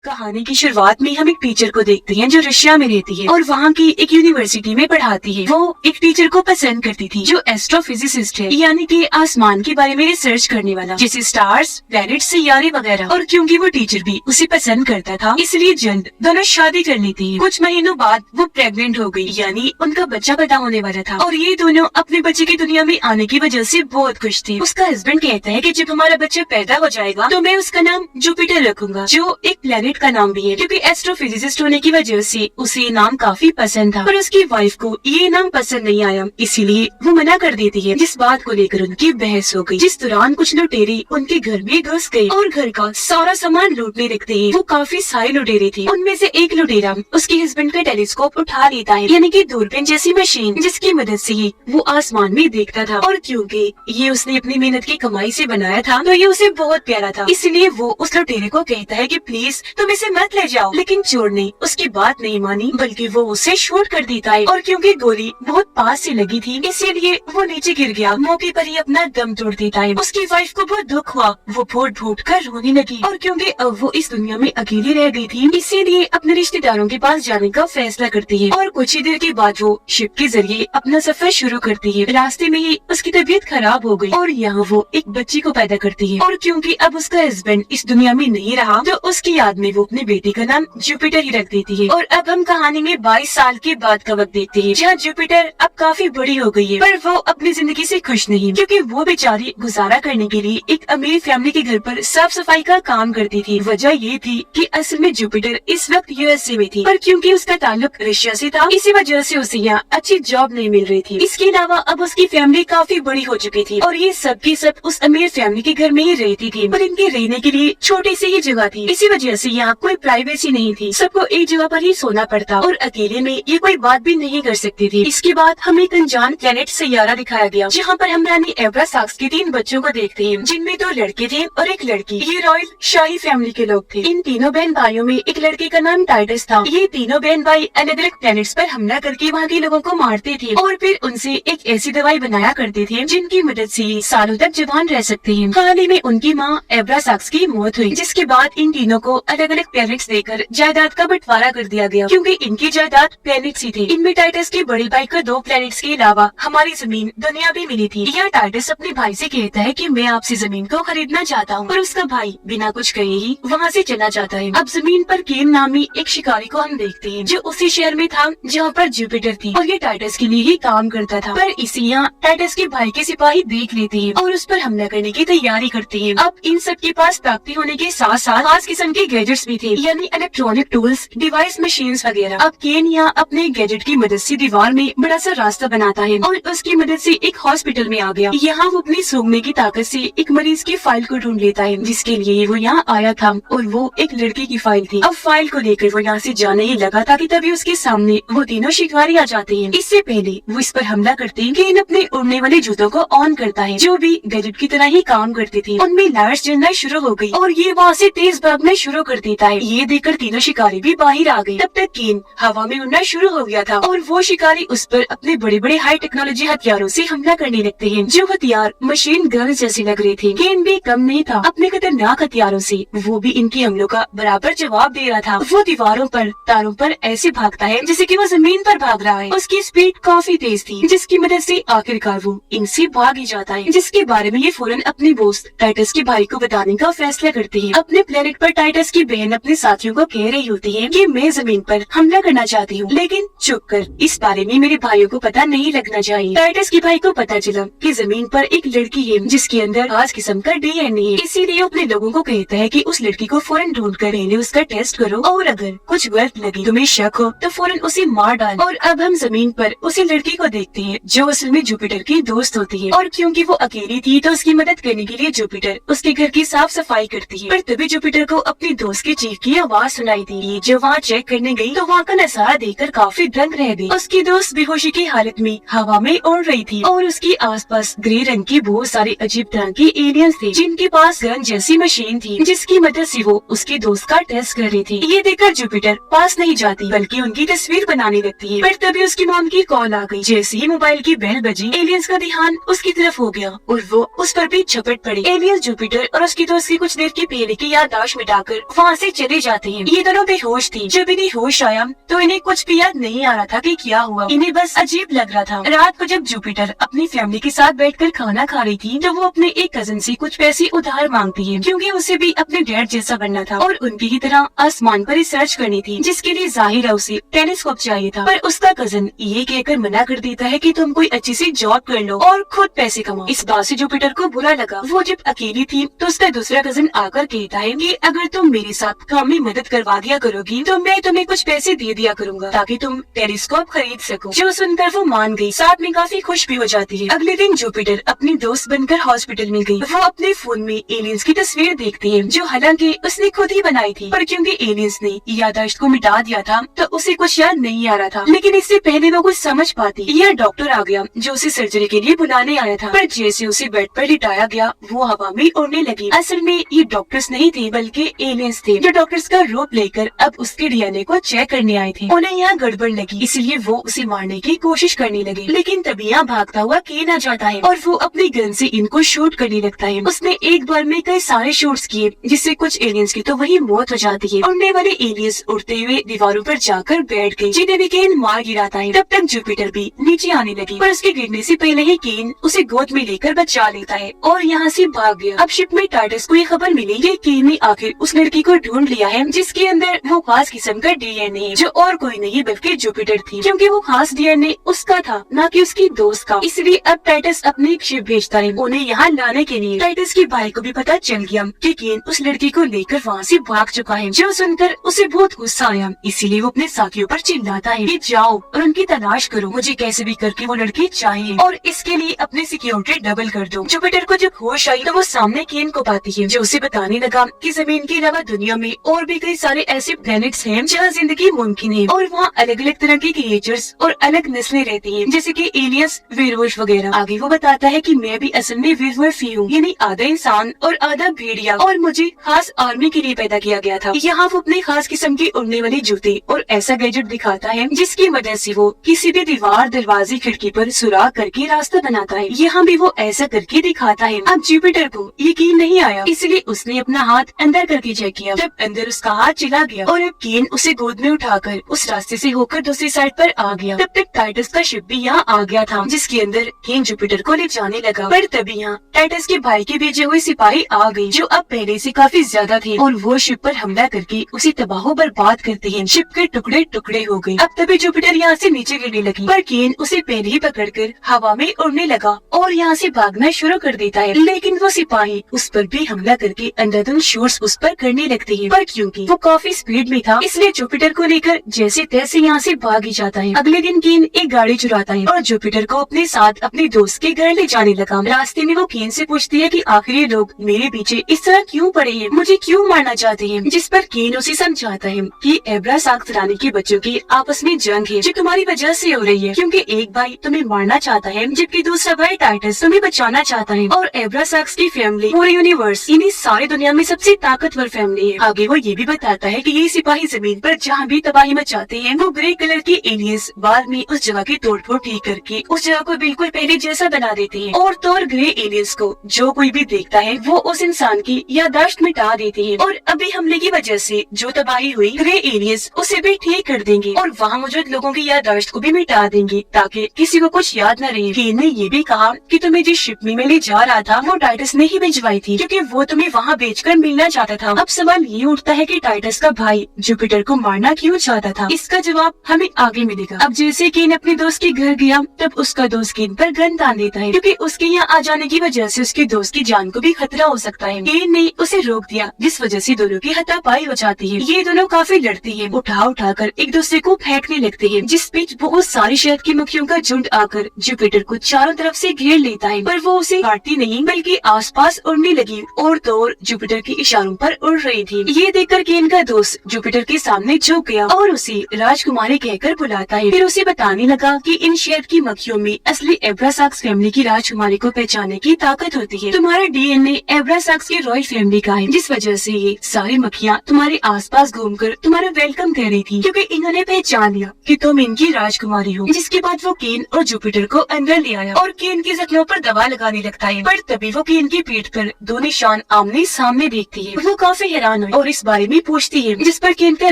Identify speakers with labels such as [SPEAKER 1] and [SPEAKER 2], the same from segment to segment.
[SPEAKER 1] कहानी की शुरुआत में हम एक टीचर को देखते हैं जो रशिया में रहती है और वहाँ की एक यूनिवर्सिटी में पढ़ाती है। वो एक टीचर को पसंद करती थी जो एस्ट्रोफिजिसिस्ट है, यानी कि आसमान के बारे में रिसर्च करने वाला, जैसे स्टार्स, प्लैनेट, सितारे वगैरह। और क्योंकि वो टीचर भी उसे पसंद करता था, इसलिए जल्द दोनों शादी कर ली थी। कुछ महीनों बाद वो प्रेग्नेंट हो गई, यानी उनका बच्चा पैदा होने वाला था। और ये दोनों अपने बच्चे की दुनिया में आने की वजह से बहुत खुश थे। उसका हस्बैंड कहता है कि जब हमारा बच्चा पैदा हो जाएगा तो मैं उसका नाम जुपिटर रखूंगा, जो एक प्लैनेट का नाम भी है, क्योंकि एस्ट्रोफिजिसिस्ट होने की वजह से उसे नाम काफी पसंद था। पर उसकी वाइफ को ये नाम पसंद नहीं आया, इसीलिए वो मना कर देती है, जिस बात को लेकर उनकी बहस हो गई। जिस दौरान कुछ लुटेरे उनके घर में घुस गए और घर का सारा सामान लूटने लगते हैं। वो काफी सारे लुटेरे थे। उनमें से एक लुटेरा उसके हस्बैंड का टेलीस्कोप उठा लेता है, यानी कि दूरबीन जैसी मशीन, जिसकी मदद से ही वो आसमान में देखता था। और क्योंकि ये उसने अपनी मेहनत की कमाई से बनाया था, तो ये उसे बहुत प्यारा था। इसलिए वो उस लुटेरे को कहता है कि प्लीज तुम इसे मत ले जाओ। लेकिन चोर ने उसकी बात नहीं मानी, बल्कि वो उसे शूट कर देता है। और क्योंकि गोली बहुत पास से लगी थी, इसीलिए वो नीचे गिर गया। मौके पर ही अपना दम तोड़ देता है। उसकी वाइफ को बहुत दुख हुआ, वो फूट फूट कर रोने लगी। और क्योंकि अब वो इस दुनिया में अकेली रह गई थी, इसीलिए अपने रिश्तेदारों के पास जाने का फैसला करती है। और कुछ ही देर के बाद वो शिप के जरिए अपना सफर शुरू करती है। रास्ते में ही उसकी तबीयत खराब हो गई और यहाँ वो एक बच्ची को पैदा करती है। और क्योंकि अब उसका हस्बैंड इस दुनिया में नहीं रहा, तो उसकी याद में वो अपनी बेटी का नाम जुपिटर ही रख देती है। और अब हम कहानी में 22 साल के बाद का वक्त देखते हैं, जहाँ जुपिटर अब काफी बड़ी हो गई है, पर वो अपनी जिंदगी से खुश नहीं, क्योंकि वो बेचारी गुजारा करने के लिए एक अमीर फैमिली के घर पर साफ सफाई का काम करती थी। वजह ये थी कि असल में जुपिटर इस वक्त यूएसए में थी, पर क्योंकि उसका ताल्लुक रशिया से था, इसी वजह से उसे यहाँ अच्छी जॉब नहीं मिल रही थी। इसके अलावा अब उसकी फैमिली काफी बड़ी हो चुकी थी और ये सब की सब उस अमीर फैमिली के घर में ही रहती थी, पर इनके रहने के लिए छोटी सी ही जगह थी। इसी वजह से यहाँ कोई प्राइवेसी नहीं थी, सबको एक जगह पर ही सोना पड़ता और अकेले में ये कोई बात भी नहीं कर सकती थी। इसके बाद हमें एक अनजान प्लेनेट सियारा दिखाया गया, जहाँ पर हम रानी एब्रासाक्स के 3 बच्चों को देखते हैं, जिनमें 2 लड़के थे और एक लड़की। ये रॉयल शाही फैमिली के लोग थे। इन तीनों बहन भाइयों में एक लड़के का नाम टाइटस था। ये तीनों बहन भाई अलग अलग प्लैनेट्स पर हमला करके वहाँ के लोगों को मारते थे और फिर उनसे एक ऐसी दवाई बनाया करते थे जिनकी मदद से सालों तक जवान रह सकते हैं। हाल ही में उनकी माँ एब्रासाक्स की मौत हुई, जिसके बाद इन तीनों को अलग अलग प्लैनेट्स देकर जायदाद का बंटवारा कर दिया गया, क्योंकि इनकी जायदाद प्लैनेट्स ही थे। इनमें टाइटस के बड़े भाई को 2 प्लैनेट्स के अलावा हमारी जमीन दुनिया भी मिली थी। यहाँ टाइटस अपने भाई से कहता है कि मैं आपसे जमीन को खरीदना चाहता हूँ, पर उसका भाई बिना कुछ कहे ही वहाँ से चला जाता है। अब जमीन पर केन नामी एक शिकारी को हम देखते हैं, जो उसी शहर में था जहाँ पर जुपिटर थी, और ये टाइटस के लिए ही काम करता था। पर इसी यहाँ टाइटस के भाई के सिपाही देख लेते हैं और उस पर हमला करने की तैयारी करते हैं। अब इन सब के पास ताकती होने के साथ साथ खास किस्म के गैजेट्स भी थे, यानी इलेक्ट्रॉनिक टूल्स, डिवाइस, मशीन्स वगैरह। अब केन यहाँ अपने गैजेट की मदद से दीवार में बड़ा सा रास्ता बनाता है और उसकी मदद से एक हॉस्पिटल में आ गया। यहाँ वो अपनी सूंघने की ताकत से एक मरीज की फाइल को ढूंढ लेता है, जिसके लिए वो यहाँ आया था, और वो एक लड़की की फाइल थी। अब फाइल को लेकर वो यहाँ से जाने ही लगा था कि तभी उसके सामने वो तीनों शिकारी आ जाते हैं। इससे पहले वो इस पर हमला करते हैं। केन अपने उड़ने वाले जूतों को ऑन करता है, जो भी गैजेट की तरह ही काम करते थे। उनमें लाइट्स जलना शुरू हो गई और ये वहाँ से तेज भागना शुरू कर देता है। ये देखकर तीनों शिकारी भी बाहर आ गए। तब तक केन हवा में उड़ना शुरू हो गया था और वो शिकारी उस पर अपने बड़े बड़े हाई टेक्नोलॉजी हथियारों से हमला करने लगते हैं, जो हथियार मशीन गन जैसे लग रहे थे। केन भी कम नहीं था, अपने खतरनाक हथियारों से वो भी इनके हमलों का बराबर जवाब दे रहा था। वो दीवारों पर, तारों पर ऐसे भागता है जैसे कि वो जमीन पर भाग रहा है। उसकी स्पीड काफी तेज थी, जिसकी मदद से आखिरकार वो इनसे भाग ही जाता है, जिसके बारे में ये फौरन अपने दोस्त टाइटस के भाई को बताने का फैसला करते हैं। अपने प्लेनेट पर टाइटस की बहन अपने साथियों को कह रही होती है कि मैं जमीन पर हमला करना चाहती हूँ, लेकिन चुप कर, इस बारे में मेरे भाइयों को पता नहीं लगना चाहिए। टाइटस के भाई को पता चला कि जमीन पर एक लड़की है जिसके अंदर खास किस्म का डीएनए है, इसीलिए अपने लोगों को कहता है कि उस लड़की को फौरन ढूंढ कर पहले उसका टेस्ट करो, और अगर कुछ गलत लगी, तुम्हें शक हो, तो फौरन उसे मार डाल। और अब हम जमीन पर उसी लड़की को देखते हैं, जो असल में जुपिटर की दोस्त होती है। और क्योंकि वो अकेली थी, तो उसकी मदद करने के लिए जुपिटर उसके घर की साफ सफाई करती है। पर तभी जुपिटर को अपनी दोस्त के चीख की आवाज सुनाई दी। जो वहाँ चेक करने गई, तो वहाँ का नजारा देखकर काफी दंग रह गई। उसकी दोस्त बेहोशी की हालत में हवा में उड़ रही थी और उसके आसपास ग्रे रंग के बहुत सारे अजीब तरह के एलियंस थे, जिनके पास गन जैसी मशीन थी, जिसकी मदद से वो उसके दोस्त का टेस्ट कर रही थी। ये देखकर जुपिटर पास नहीं जाती, बल्कि उनकी तस्वीर बनाने लगती है। पर तभी उसकी मॉम की कॉल आ गई। जैसे ही मोबाइल की बेल बजी, एलियंस का ध्यान उसकी तरफ हो गया और वो उस पर भी झपट पड़ी। एलियंस जुपिटर और उसकी दोस्त की कुछ देर की पहले की याददाश्त मिटाकर वहाँ वहाँ से चले जाते हैं। ये दोनों बेहोश थी। जब इन्हें होश आया तो इन्हें कुछ भी याद नहीं आ रहा था कि क्या हुआ। इन्हें बस अजीब लग रहा था। रात को जब जुपिटर अपनी फैमिली के साथ बैठकर खाना खा रही थी तो वो अपने एक कजन से कुछ पैसे उधार मांगती है, क्योंकि उसे भी अपने डैड जैसा बनना था और उनकी ही तरह आसमान पर रिसर्च करनी थी, जिसके लिए जाहिर है उसे टेलीस्कोप चाहिए था। पर उसका कजन ये कहकर मना कर देता है कि तुम कोई अच्छी सी जॉब कर लो और खुद पैसे कमाओ। इस बात से जुपिटर को बुरा लगा। वो जब अकेली थी तो उसका दूसरा कजन आकर कहता है कि अगर तुम मेरे साथ काम में मदद करवा दिया करोगी तो मैं तुम्हें कुछ पैसे दे दिया करूंगा ताकि तुम टेलीस्कोप खरीद सको। जो सुनकर वो मान गई, साथ में काफी खुश भी हो जाती है। अगले दिन जुपिटर अपनी दोस्त बनकर हॉस्पिटल में गई। वो अपने फोन में एलियंस की तस्वीर देखती है, जो हालांकि उसने खुद ही बनाई थी, पर क्योंकि एलियंस ने याददाश्त को मिटा दिया था तो उसे कुछ याद नहीं आ रहा था। लेकिन इससे पहले वो कुछ समझ पाती, यह डॉक्टर आ गया जो उसे सर्जरी के लिए बुलाने आया था। पर जैसे उसे बेड पर लिटाया गया वो हवा में उड़ने लगी। असल में ये डॉक्टर्स नहीं थे बल्कि एलियंस थे, जो डॉक्टर्स का रूप लेकर अब उसके डीएनए को चेक करने आए थे। उन्हें यहाँ गड़बड़ लगी, इसलिए वो उसे मारने की कोशिश करने लगे। लेकिन तभी यहाँ भागता हुआ केन आ जाता है और वो अपनी गन से इनको शूट करने लगता है। उसने एक बार में कई सारे शूट्स किए, जिससे कुछ एलियंस की तो वही मौत हो जाती है। उड़ने वाले एलियंस उड़ते हुए दीवारों पर जाकर बैठ गए, जिन्हें भी केन मार गिराता है। तब तक जुपिटर भी नीचे आने लगी, पर उसके गिरने से पहले ही केन उसे गोद में लेकर बचा लेता है और यहाँ से भाग गया। अब शिप में टाइटस को ये खबर मिली कि केन ने आखिर उस लड़की को ढूंढ लिया है जिसके अंदर वो खास किस्म का डीएनए है, जो और कोई नहीं बल्कि जुपिटर थी। क्योंकि वो खास डीएनए उसका था, न कि उसकी दोस्त का। इसलिए अब टाइटस अपनी एक शिप भेजता है उन्हें यहाँ लाने के लिए। टाइटस के भाई को भी पता चल गया कि केन उस लड़की को लेकर वहाँ से भाग चुका है, जो सुनकर उसे बहुत गुस्सा आया। इसीलिए वो अपने साथियों पर चिल्लाता है कि जाओ और उनकी तलाश करो, मुझे कैसे भी करके वो लड़की चाहिए और इसके लिए अपनी सिक्योरिटी डबल कर दो। जुपिटर को जब होश आई तो वो सामने केन को पाती है, जो उसे बताने लगा कि जमीन के अलावा दुनिया में और भी कई सारे ऐसे प्लैनेट्स हैं जहाँ जिंदगी मुमकिन है और वहाँ अलग अलग तरह के क्रिएचर्स और अलग नस्लें रहती हैं, जैसे कि एलियंस, वेयरवुल्फ वगैरह। आगे वो बताता है कि मैं भी असल में वेयरवुल्फ ही हूँ, यानी आधा इंसान और आधा भेड़िया, और मुझे खास आर्मी के लिए पैदा किया गया था। यहाँ वो अपने खास किस्म के उड़ने वाले जूते और ऐसा गैजेट दिखाता है जिसकी वजह से वो किसी भी दीवार, दरवाजे, खिड़की पर सुराख करके रास्ता बनाता है। यहाँ भी वो ऐसा करके दिखाता है। अब जुपिटर को यकीन नहीं आया, इसलिए उसने अपना हाथ अंदर करके चेक किया। जब अंदर उसका हाथ चला गया और अब केन उसे गोद में उठाकर उस रास्ते से होकर दूसरी साइड पर आ गया। तब तक टाइटस का शिप भी यहाँ आ गया था, जिसके अंदर केन जुपिटर को ले जाने लगा। पर तभी यहाँ टाइटस के भाई के भेजे हुए सिपाही आ गए, जो अब पहले से काफी ज्यादा थे और वो शिप पर हमला करके उसे तबाह बर्बाद करते हैं। शिप के टुकड़े टुकड़े हो गए। अब तभी जुपिटर यहाँ से नीचे गिरने लगी, पर केन उसे पहले ही पकड़कर हवा में उड़ने लगा और यहाँ से भागना शुरू कर देता है। लेकिन वो सिपाही उस पर भी हमला करके अंधाधुंध शूट्स उस पर करने लगते हैं, पर क्योंकि वो काफी स्पीड में था इसलिए जुपिटर को लेकर जैसे तैसे यहाँ से भाग ही जाता है। अगले दिन केन एक गाड़ी चुराता है और जुपिटर को अपने साथ अपने दोस्त के घर ले जाने लगा। रास्ते में वो केन से पूछती है कि आखिर ये लोग मेरे पीछे इस तरह क्यों पड़े हैं, मुझे क्यों मारना चाहते हैं। जिस पर केन उसे समझाता है कि एब्रासाक्स रानी के बच्चों की आपस में जंग है जो तुम्हारी वजह से हो रही है, क्योंकि एक भाई तुम्हें मारना चाहता है जबकि दूसरा भाई टाइटस तुम्हें बचाना चाहता है। और एब्रासाक्स की फैमिली पूरे यूनिवर्स यानी सारी दुनिया में सबसे ताकतवर फैमिली है। आगे वो ये भी बताता है कि ये सिपाही जमीन पर जहाँ भी तबाही मचाते हैं वो ग्रे कलर के एलियंस बाद में उस जगह की तोड़फोड़ ठीक करके उस जगह को बिल्कुल पहले जैसा बना देते हैं और तो और ग्रे एलियंस को जो कोई भी देखता है वो उस इंसान की याददाश्त मिटा देते हैं। और अभी हमले की वजह से जो तबाही हुई ग्रे एलियंस उसे भी ठीक कर देंगे और वहाँ मौजूद लोगों की याददाश्त को भी मिटा देंगे ताकि किसी को कुछ याद न रहे। केन ने ये भी कहा कि तुम्हें जिस शिप में मैं ले जा रहा था वो टाइटस ने ही भिजवाई थी, क्योंकि वो तुम्हें वहाँ बेचकर मिलना चाहता था। अब सवाल ये उठता है कि टाइटस का भाई जुपिटर को मारना क्यों चाहता था। इसका जवाब हमें आगे मिलेगा। अब जैसे केन अपने दोस्त के घर गया तब उसका दोस्त केन पर गन तान देता है, क्योंकि उसके यहाँ आ जाने की वजह से उसके दोस्त की जान को भी खतरा हो सकता है। केन ने उसे रोक दिया, जिस वजह से दोनों की हाथापाई हो जाती है। ये दोनों काफी लड़ते हैं, उठा कर एक दूसरे को फेंकने लगते हैं, जिस बीच बहुत सारी शहद की मक्खियों का झुंड आकर जुपिटर को चारों तरफ से घेर लेता है, पर वो उसे काटती नहीं बल्कि आसपास उड़ने लगी और तो और जुपिटर के इशारों पर उड़ रही थी। ये देखकर केन का दोस्त जुपिटर के सामने झुक गया और उसे राजकुमारी कहकर बुलाता है। फिर उसे बताने लगा कि इन शहद की मक्खियों में असली एब्रासाक्स फैमिली की राजकुमारी को पहचानने की ताकत होती है। तुम्हारा डीएनए एब्रासाक्स की रॉयल फैमिली का है, जिस वजह से ये सारी मक्खियाँ तुम्हारे आसपास घूमकर तुम्हारा वेलकम कर रही थी, क्योंकि इन्होंने पहचान लिया कि तुम इनकी राजकुमारी हो। जिसके बाद वो केन और जुपिटर को अंदर ले आया और केन के जख्मों पर दवा लगाने लगता है। पर तभी वो केन की पीठ पर दो निशान आमने सामने देखती है। वो काफी हैरान हुई और इस बारे में पूछती है, जिस पर केन का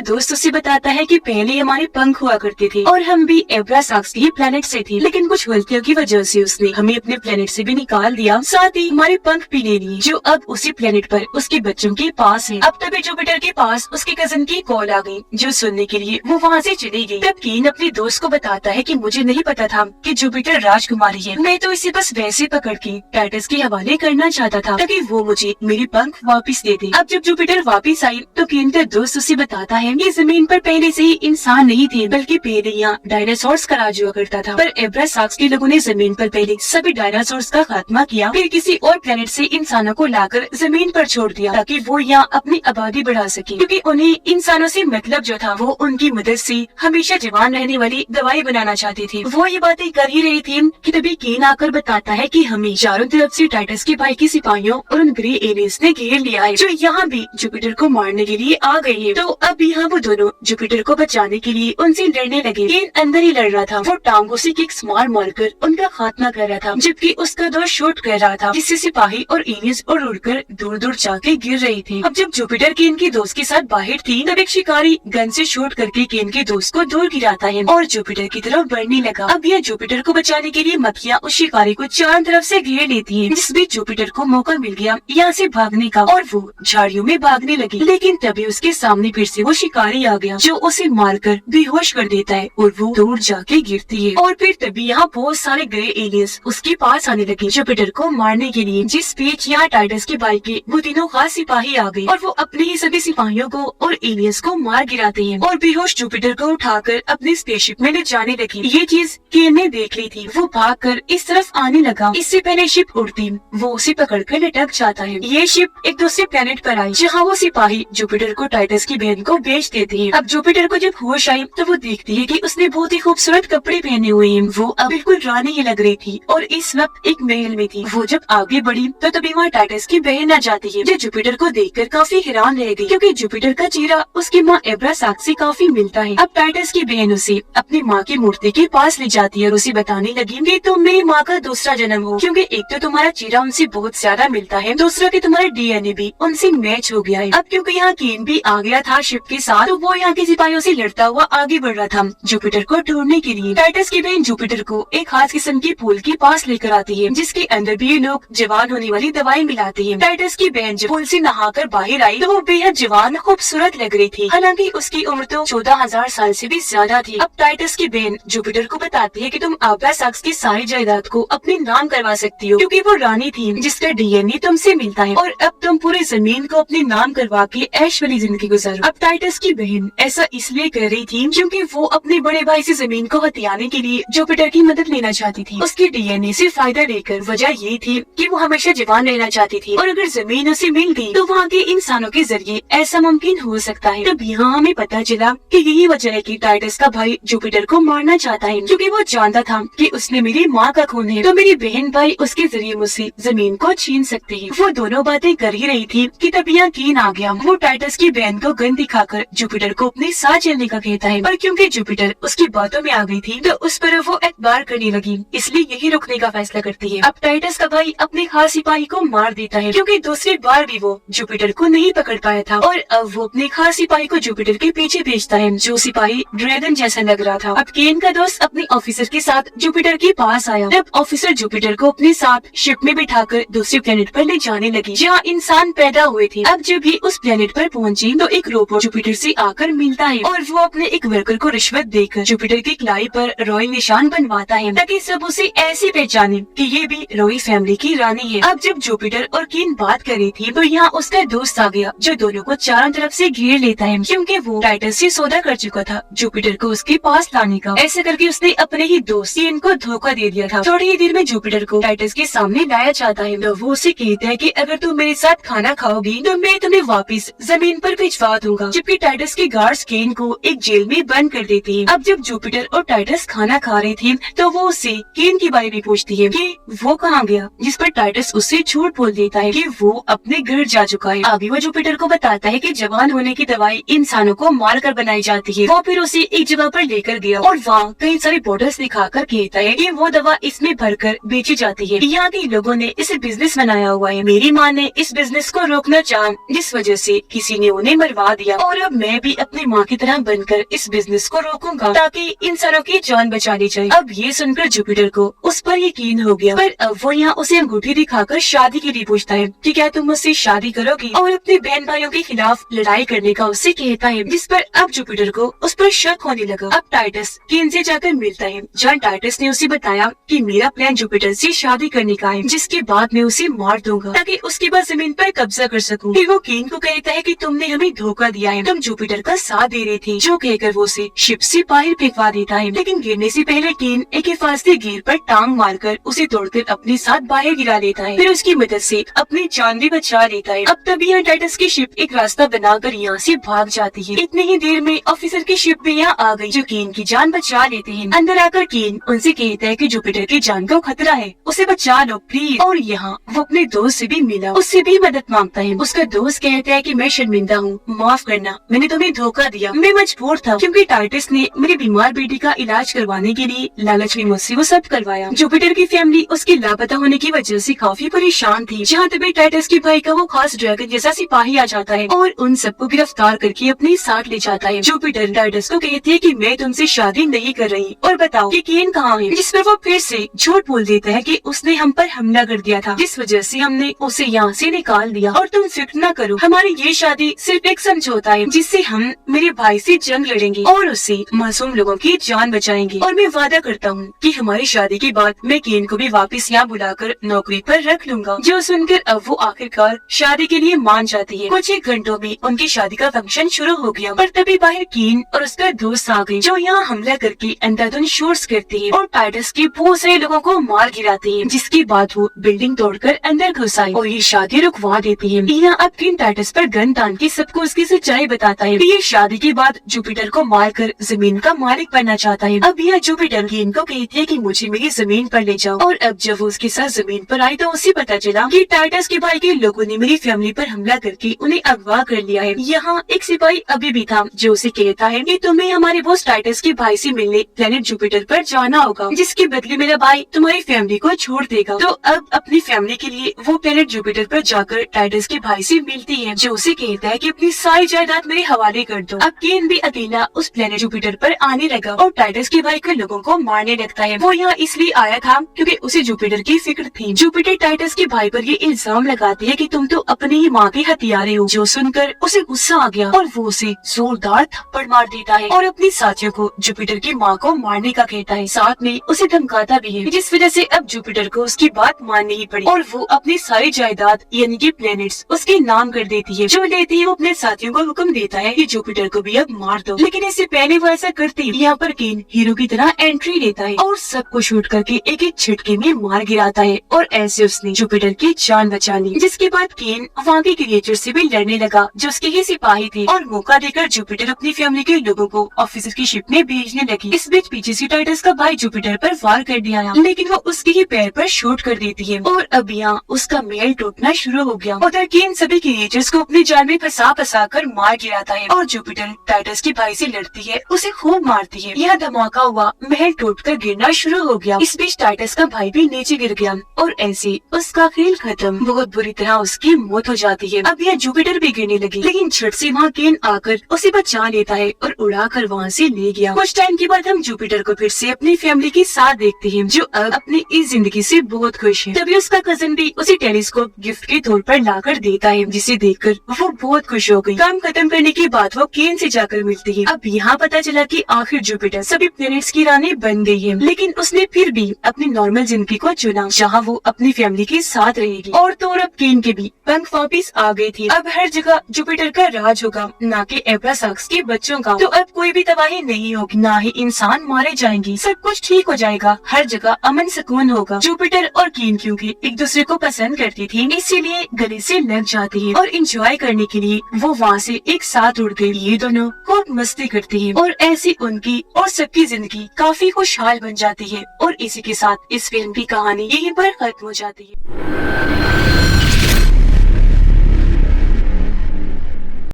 [SPEAKER 1] दोस्त उसे बताता है कि पहले हमारे पंख हुआ करते थे और हम भी एब्रासाक्स के प्लेनेट से थे, लेकिन कुछ गलतियों की वजह से उसने हमें अपने प्लेनेट से भी निकाल दिया, साथ ही हमारे पंख भी ले लिए, जो अब उसी प्लेनेट पर उसके बच्चों के पास है। अब तभी जुपिटर के पास उसके कजन की कॉल आ गई, जो सुनने के लिए वो वहाँ से चली गई। तब केन अपने दोस्त को बताता है कि मुझे नहीं पता था कि जुपिटर राजकुमारी है, मैं तो इसे बस वैसे पकड़ के टाइटस के हवाले करना चाहता था ताकि वो मुझे मेरे पंख वापस दे दे। अब जब जुपिटर वापस आई तो केन का दोस्त उसे बताता है कि जमीन पर पहले से ही इंसान नहीं थे, बल्कि पहले यहाँ डायनासोर्स का राज हुआ करता था, पर एब्रासाक्स के लोगों ने जमीन पर पहले सभी डायनासोर्स का खात्मा किया, फिर किसी और प्लेनेट से इंसानों को लाकर जमीन पर छोड़ दिया ताकि वो यहाँ अपनी आबादी बढ़ा सके, क्योंकि उन्हें इंसानों से मतलब जो था वो उनकी मदद से हमेशा जवान रहने वाली दवाई बनाना चाहते थे। वो ये बातें कर ही रही थी कि तभी केन आकर बताता है कि हमें चारों तरफ से टाइटस के भाई के सिपाहियों और उन ग्रे एलियंस ने घेर लिया है, जो यहाँ भी जुपिटर को मारने के लिए आ गए हैं। तो अब यहाँ वो दोनों जुपिटर को बचाने के लिए उनसे लड़ने लगे। केन अंदर ही लड़ रहा था, वो टांगों से किक्स मार उनका खात्मा कर रहा था, जबकि उसका दोस्त शूट कर रहा था, जिससे सिपाही और एलियंस उड़कर दूर दूर जाके गिर रहे थे। अब जब जुपिटर केन के दोस्त के साथ बाहर थी, तब एक शिकारी गन से शूट करके केन के दोस्त को दूर गिराता है और जुपिटर की तरफ बढ़ने लगा। अब यह जुपिटर को बचाने के लिए मक्खियाँ उस शिकारी को चारों तरफ से घेर लेती है, जिस बीच जुपिटर को मौका मिल गया यहाँ से भागने का और वो झाड़ियों में भागने लगी, लेकिन तभी उसके सामने फिर से वो शिकारी आ गया, जो उसे मारकर बेहोश कर देता है और वो दूर जाके गिरती है। और फिर तभी यहाँ बहुत सारे ग्रे एलियंस उसके पास आने लगे जुपिटर को मारने के लिए, जिस बीच यहाँ टाइटस के भाई के वो तीनों खास सिपाही आ गए और वो अपने ही सभी सिपाहियों को और एलियंस को मार गिराते हैं और बेहोश जुपिटर को उठाकर अपनी स्पेसशिप में ले जाने लगी। ये चीज केन ने देख ली थी, वो भागकर इस तरफ आने लगा। इससे पहले शिप उड़ती वो उसे पकड़कर लटक जाता है। ये शिप एक दूसरे प्लेनेट पर आई, जहाँ वो सिपाही जुपिटर को टाइटस की बहन को बेच देते हैं। अब जुपिटर को जब होश आई तो वो देखती है कि उसने बहुत ही खूबसूरत कपड़े पहने हुए हैं, वो अब बिल्कुल रानी ही लग रही थी और इस वक्त एक महल में थी। वो जब आगे बढ़ी तो तभी वहाँ टाइटस की बहन आ जाती है, जो जुपिटर को देखकर काफी हैरान रह गई, क्योंकि जुपिटर का चेहरा उसकी माँ एब्रासाक्स से काफी मिलता है। अब टाइटस की बहन उसे अपनी माँ की मूर्ति के पास ले जाती है और उसे बताने लगी कि तुम मेरी माँ का दूसरा जन्म हो, क्योंकि एक तो तुम्हारा चेहरा उनसे बहुत ज्यादा मिलता है, दूसरा कि तुम्हारा डीएनए भी उनसे मैच हो गया है। अब क्योंकि यहाँ केन भी आ गया था शिप के साथ, तो वो यहाँ के सिपाहियों से लड़ता हुआ आगे बढ़ रहा था जुपिटर को ढूंढने के लिए। टाइटस की बहन जुपिटर को एक खास किस्म की फूल के पास लेकर आती है, जिसके अंदर भी ये लोग जवान होने वाली दवाई मिलाते हैं। टाइटस की बहन जब पूल से नहाकर बाहर आई तो वो बेहद जवान खूबसूरत लग रही थी, हालांकि उसकी उम्र तो 14,000 साल से भी ज्यादा थी। अब टाइटस की बहन जुपिटर को बताती है कि तुम एब्रासाक्स की सारी जायदाद को अपने नाम करवा सकती हो, क्योंकि वो रानी थी जिसका डीएनए तुमसे मिलता है, और अब तुम पूरी जमीन को अपने नाम करवा के ऐश वाली जिंदगी गुजारो। अब टाइटस की बहन ऐसा इसलिए कर रही थी क्योंकि वो अपने बड़े भाई से जमीन को हथियाने के लिए जुपिटर की मदद लेना चाहती थी। उसके डीएनए से फायदा लेकर वजह ये थी कि वो हमेशा जवान रहना चाहती थी, और अगर जमीन उसे मिल गई तो वहाँ के इंसानों के जरिए ऐसा मुमकिन हो सकता है। तब यहाँ हमें पता चला कि यही वजह है कि टाइटस का भाई जुपिटर को मारना चाहता है, क्योंकि वो जानता था कि उसने मेरी माँ का खून है, तो मेरी बहन भाई उसके जरिए मुझसे जमीन को छीन सकते हैं। वो दोनों बातें कर ही रही थी कि तब यहाँ केन आ गया। वो टाइटस की बहन को गन दिखाकर जुपिटर को अपने साथ चलने का कहता है, पर क्योंकि जुपिटर उसकी बातों में आ गई थी तो उस पर वो एतबार करने लगी, इसलिए यही रुकने का फैसला करती है। अब टाइटस का भाई अपने खास सिपाही को मार देता है, क्योंकि दूसरी बार भी वो जुपिटर को नहीं पकड़ पाया था, और अब वो अपने खास सिपाही को जुपिटर के पीछे भेजता है, जो सिपाही ड्रैगन जैसा लग रहा था। अब केन का दोस्त अपने ऑफिसर के साथ जुपिटर के पास आया। तब ऑफिसर जुपिटर को अपने साथ शिप में बिठाकर दूसरे प्लेनेट पर ले जाने लगी, जहाँ इंसान पैदा हुए थे। अब जब भी उस प्लेनेट पर पहुंची तो एक रोबोट जुपिटर से आकर मिलता है, और वो अपने एक वर्कर को रिश्वत देकर जुपिटर की कलाई पर रॉयल निशान बनवाता है, ताकि सब उसे ऐसे पहचाने कि ये भी रॉयल फैमिली की रानी है। अब जब जुपिटर और केन बात कर रही थी तो यहाँ उसका दोस्त आ गया, जो दोनों को चारों तरफ से घेर लेता है, क्योंकि वो टाइटस से सौदा कर चुका था जुपिटर को उसके पास लाने का। ऐसे करके उसने अपने ही दोस्त इनको धोखा दे दिया था। थोड़ी ही देर में जुपिटर को टाइटस के सामने लाया जाता है, तो वो उसे कहता है कि अगर तुम मेरे साथ खाना खाओगी तो मैं तुम्हें वापस जमीन पर भिजवा दूंगा। जबकि टाइटस के गार्ड्स केन को एक जेल में बंद कर देते हैं। अब जब जुपिटर और टाइटस खाना खा रहे थे तो वो उससे केन के बारे में पूछती है कि वो कहाँ गया, जिस पर टाइटस उससे झूठ बोल देता है कि वो अपने घर जा चुका है। आगे वो जुपिटर को बताता है कि जवान होने की दवाई इंसानों को मार कर बनाई जाती है। वो फिर उसे एक जगह पर लेकर गया और वहाँ कई सारी बोतल्स दिखाकर कहता है कि वो दवा इसमें भरकर बेची जाती है। यहाँ के लोगों ने इसे बिजनेस बनाया हुआ है। मेरी माँ ने इस बिजनेस को रोकना चाहा, जिस वजह से किसी ने उन्हें मरवा दिया और अब मैं भी अपनी माँ की तरह बनकर इस बिजनेस को रोकूंगा ताकि इंसानों की जान बचा ली जाए। अब ये सुनकर जुपिटर को उस पर यकीन हो गया, पर अब वो यहाँ उसे अंगूठी दिखाकर शादी के लिए पूछता है कि क्या तुम मुझसे शादी करोगी, और अपने बहन भाइयों के खिलाफ लड़ाई करने का उससे कहता है, जिस पर अब जुपिटर को उस पर शक होने लगा। अब टाइटस केन से जाकर मिलता है, जहाँ टाइटस ने उसे बताया कि मेरा प्लान जुपिटर से शादी करने का है, जिसके बाद मैं उसे मार दूंगा ताकि उसके बाद जमीन पर कब्जा कर सकूं। फिर वो केन को कहता है कि तुमने हमें धोखा दिया है, तुम जुपिटर का साथ दे रहे थे, जो कहकर वो उसे शिप से बाहर फेंकवा देता है। लेकिन गिरने से पहले केन एक हिफाजती गिर पर टांग मारकर उसे तोड़कर अपने साथ बाहर गिरा लेता है, फिर उसकी मदद से अपनी जान भी बचा लेता है। अब तभी यहाँ टाइटस की शिप एक रास्ता बनाकर यहाँ से भाग जाती है। इतनी ही देर में ऑफिसर की शिप भी यहाँ आ गई, जो केन की जान बचा लेते हैं। अंदर आकर केन उनसे कहता है कि जुपिटर की जान को खतरा है, उसे बचा लो प्लीज। और यहाँ वो अपने दोस्त से भी मिला, उससे भी मदद मांगता है। उसका दोस्त कहता है कि मैं शर्मिंदा हूँ, माफ करना, मैंने तुम्हें धोखा दिया, मैं मजबूर था क्योंकि टाइटस ने मेरी बीमार बेटी का इलाज करवाने के लिए लालच में मुझसे वो सब करवाया। जुपिटर की फैमिली उसके लापता होने की वजह से काफी परेशान थी। जहाँ तभी टाइटस के भाई का वो खास ड्रैगन जैसा सिपाही आ जाता है और उन सबको गिरफ्तार करके अपने साथ ले जाता है। जुपिटर टाइटस को कहती है कि मैं तुमसे शादी नहीं कर रही और बताओ कि केन कहाँ है, जिस पर वो फिर से झूठ बोल देता है कि उसने हम पर हमला कर दिया था, जिस वजह से हमने उसे यहाँ से निकाल दिया, और तुम फिक्र न करो, हमारी ये शादी सिर्फ एक समझौता है जिससे हम मेरे भाई से जंग लड़ेंगे और उससे मासूम लोगों की जान बचाएंगे, और मैं वादा करता हूँ कि हमारी शादी के बाद मैं केन को भी वापस यहाँ बुलाकर नौकरी पर रख लूंगा। जो सुनकर अब वो आखिरकार शादी के लिए मान जाती है। कुछ ही घंटों में उनकी शादी का फंक्शन शुरू हो गया, पर तभी बाहर केन और उसका दोस्त आ गए, जो यहाँ हमला करके अंधाधुंध शोर्स करते हैं और टाइटस के बहुत सारे लोगों को मार गिराते हैं, जिसके बाद वो बिल्डिंग तोड़कर अंदर घुस आए और ये शादी रुकवा देते हैं। यहाँ अब केन टाइटस पर गन तान के सबको उसकी सच्चाई बताता है कि ये शादी के बाद जुपिटर को मारकर जमीन का मालिक बनना चाहता है। अब यह जुपिटर केन को कहती है कि मुझे मेरी जमीन पर ले जाओ, और अब जब वो उसके साथ जमीन पर आई तो उसे पता चला कि टाइटस के भाई के लोगों ने मेरी फैमिली पर हमला करके उन्हें अगवा कर लिया है। यहाँ एक सिपाही अभी भी था, जो उसे कहता है कि तुम्हें हमारे बॉस टाइटस के भाई से मिलने प्लेनेट जुपिटर पर जाना होगा, जिसके बदले मेरा भाई तुम्हारी फैमिली को छोड़ देगा। तो अब अपनी फैमिली के लिए वो प्लेनेट जुपिटर पर जाकर टाइटस के भाई से मिलती है, जो उसे कहता है कि अपनी सारी जायदाद मेरे हवाले कर दो। अब केन भी अकेला उस प्लेनेट जुपिटर पर आने लगा और टाइटस के भाई के लोगों को मारने लगता है। वो यहाँ इसलिए आया था क्योंकि उसे जुपिटर की फिक्र थी। जुपिटर टाइटस के भाई पर ये इल्जाम लगाती है कि तुम तो अपनी ही माँ के हथियारे हो, जो सुनकर उसे गुस्सा आ गया और वो उसे जोरदार थप्पड़ मार देता है और अपने साथियों को जुपिटर की माँ को मारने का कहता है, साथ में उसे धमकाता भी है, जिस वजह से अब जुपिटर को उसकी बात माननी ही पड़ी और वो अपनी सारी जायदाद यानी कि प्लैनेट्स उसके नाम कर देती है। जो लेती है वो अपने साथियों को हुक्म देता है कि जुपिटर को भी अब मार दो, लेकिन इससे पहले वो ऐसा करती है। यहाँ पर केन हीरो की तरह एंट्री लेता है और सबको शूट करके एक एक झटके में मार गिराता है और ऐसे उसने जुपिटर की जान बचा ली। जिसके बाद केन वहाँ के क्रिएचर से भी लड़ने लगा, जो उसके ही सिपाही थे, और मौका देकर जुपिटर अपनी फैमिली के लोगों को ऑफिसर की शिप में भेजने लगी। इस बीच पीछे से टाइटस का भाई जुपिटर पर वार करने आया, लेकिन वो उसके ही पैर पर शूट कर देती है और अब यहाँ उसका मेल टूटना शुरू हो गया। उधर केन सभी क्रिएचर्स को अपने जाल में फंसा कर मार गिराता है और जुपिटर टाइटस के भाई से लड़ती है, उसे खूब मारती है। यह धमाका हुआ, महल टूटकर गिरना शुरू हो गया। इस बीच टाइटस का भाई भी नीचे गिर गया और ऐसे उसका खेल खत्म। बहुत बुरी तरह उसकी मौत हो जाती है। अब यह जुपिटर भी गिरने लगी, लेकिन झट से वहाँ केन आकर उसे बचा लेता है और उड़ाकर वहाँ से ले गया। कुछ टाइम के बाद हम जुपिटर को फिर से अपनी फैमिली के साथ देखते हैं, जो अब अपनी इस जिंदगी से बहुत खुश है। तभी उसका कजन भी उसे टेलीस्कोप गिफ्ट के तौर पर लाकर देता है, जिसे देखकर वो बहुत खुश हो गई। काम खत्म करने के बाद वो केन से जाकर मिलती है। अब यहाँ पता चला कि आखिर जुपिटर सभी प्लैनेट्स की रानी बन गई है, लेकिन उसने फिर भी अपनी नॉर्मल जिंदगी को चुना, जहाँ वो अपनी फैमिली के साथ रहेगी। और तो और अब केन के भी पंख वापिस आ गए थे। अब हर जगह जुपिटर का राज होगा, ना कि एब्रासाक्स के बच्चों का। तो अब कोई भी तबाही नहीं होगी, ना ही इंसान मारे जाएंगे, सब कुछ ठीक हो जाएगा, हर जगह अमन सुकून होगा। जुपिटर और केन क्योंकि एक दूसरे को पसंद करती थी, इसीलिए गले से लग जाती है और इंजॉय करने के लिए वो वहाँ से एक साथ उड़ गए। ये दोनों खूब मस्ती करती है और ऐसी उनकी और सबकी जिंदगी काफी खुशहाल बन जाती है। और इसी के साथ इस फिल्म की कहानी यहीं पर खत्म हो जाती है।